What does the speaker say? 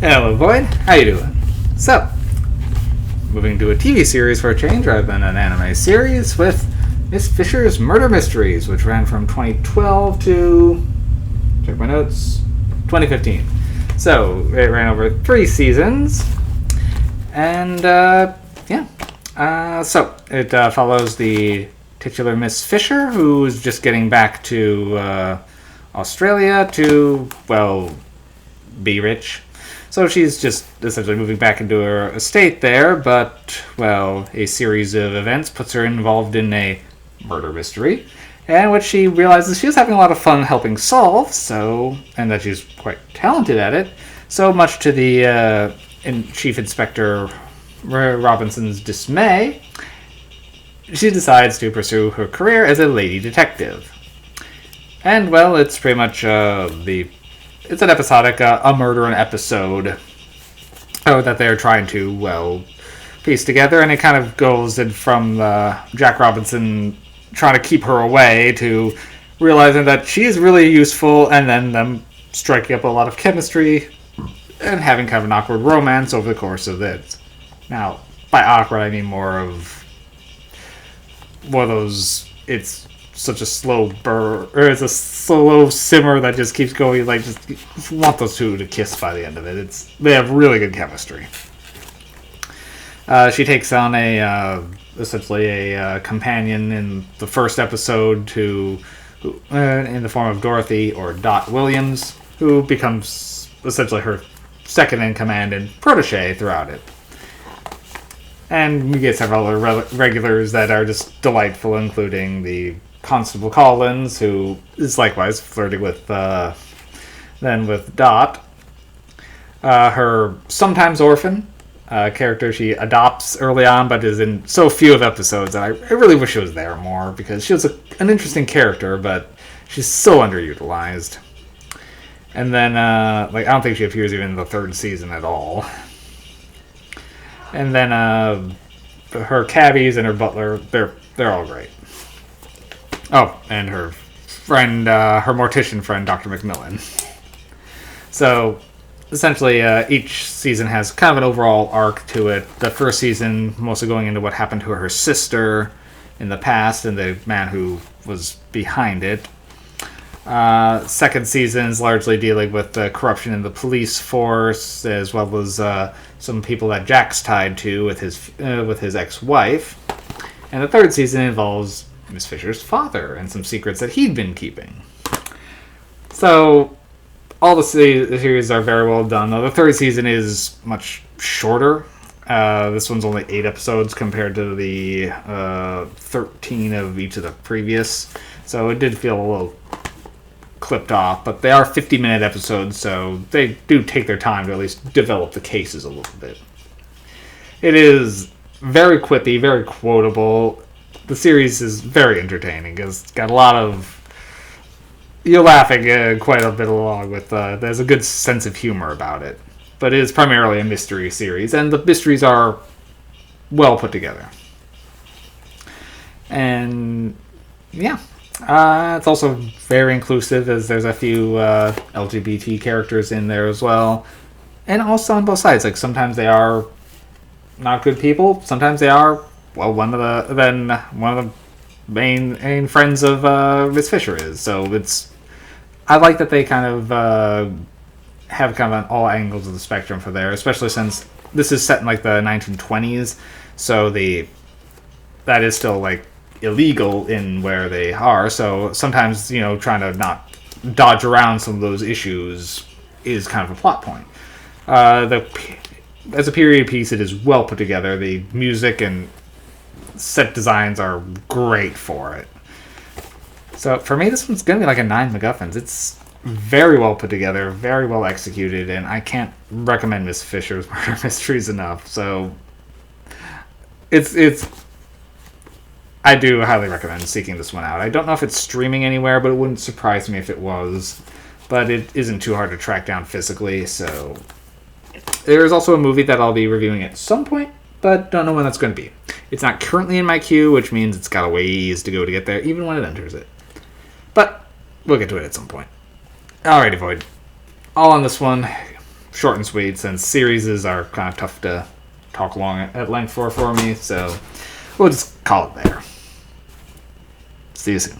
Hello, Void. How you doing? So, moving to a TV series for a change rather than an anime series with Miss Fisher's Murder Mysteries, which ran from 2012 to, check my notes, 2015. So, it ran over 3 seasons, and so it follows the titular Miss Fisher, who's just getting back to Australia to, well, be rich. So she's just essentially moving back into her estate there, but, well, a series of events puts her involved in a murder mystery, and which she realizes she was having a lot of fun helping solve, and that she's quite talented at it, so much to the Chief Inspector Robinson's dismay, she decides to pursue her career as a lady detective. And, well, it's pretty much it's an episodic, a murder an episode that they're trying to, well, piece together, and it kind of goes in from Jack Robinson trying to keep her away to realizing that she is really useful, and then them striking up a lot of chemistry and having kind of an awkward romance over the course of it. Now, by awkward, I mean more of one of those, it's such a slow burr, or it's a slow simmer that just keeps going, like, just want those two to kiss by the end of it. They have really good chemistry. She takes on essentially a companion in the first episode in the form of Dorothy, or Dot Williams, who becomes essentially her second in command and protege throughout it. And we get several other regulars that are just delightful, including the Constable Collins, who is likewise flirting with Dot. Her sometimes orphan character she adopts early on, but is in so few of episodes, and I really wish she was there more, because she was an interesting character, but she's so underutilized. And then, I don't think she appears even in the 3rd season at all. And then, her cabbies and her butler, they're all great. Oh, and her friend, her mortician friend, Dr. McMillan. So, essentially, each season has kind of an overall arc to it. The first season mostly going into what happened to her sister in the past and the man who was behind it. Second season's largely dealing with the corruption in the police force, as well as some people that Jack's tied to with his ex-wife. And the third season involves Miss Fisher's father and some secrets that he'd been keeping. So, all the series are very well done, though the third season is much shorter. This one's only 8 episodes compared to the 13 of each of the previous. So it did feel a little clipped off, but they are 50-minute episodes, so they do take their time to at least develop the cases a little bit. It is very quippy, very quotable. The series is very entertaining. It's got a lot of... You're laughing quite a bit along with... there's a good sense of humor about it. But it is primarily a mystery series, and the mysteries are well put together. And, yeah. It's also very inclusive, as there's a few LGBT characters in there as well. And also on both sides. Like, sometimes they are not good people. Sometimes they are, well, one of the main friends of Miss Fisher is. So I like that they kind of have kind of on all angles of the spectrum for there, especially since this is set in like the 1920s. So that is still like illegal in where they are. So sometimes, trying to not dodge around some of those issues is kind of a plot point. As a period piece, it is well put together. The music and set designs are great for it. So for me, this one's going to be like a 9 MacGuffins. It's very well put together, very well executed, and I can't recommend Miss Fisher's Murder Mysteries enough. So I do highly recommend seeking this one out. I don't know if it's streaming anywhere, but it wouldn't surprise me if it was. But it isn't too hard to track down physically, so... There's also a movie that I'll be reviewing at some point, but don't know when that's going to be. It's not currently in my queue, which means it's got a ways to go to get there, even when it enters it. But we'll get to it at some point. Alrighty, Void. All on this one. short and sweet, since series are kind of tough to talk long at length for me. So we'll just call it there. See you soon.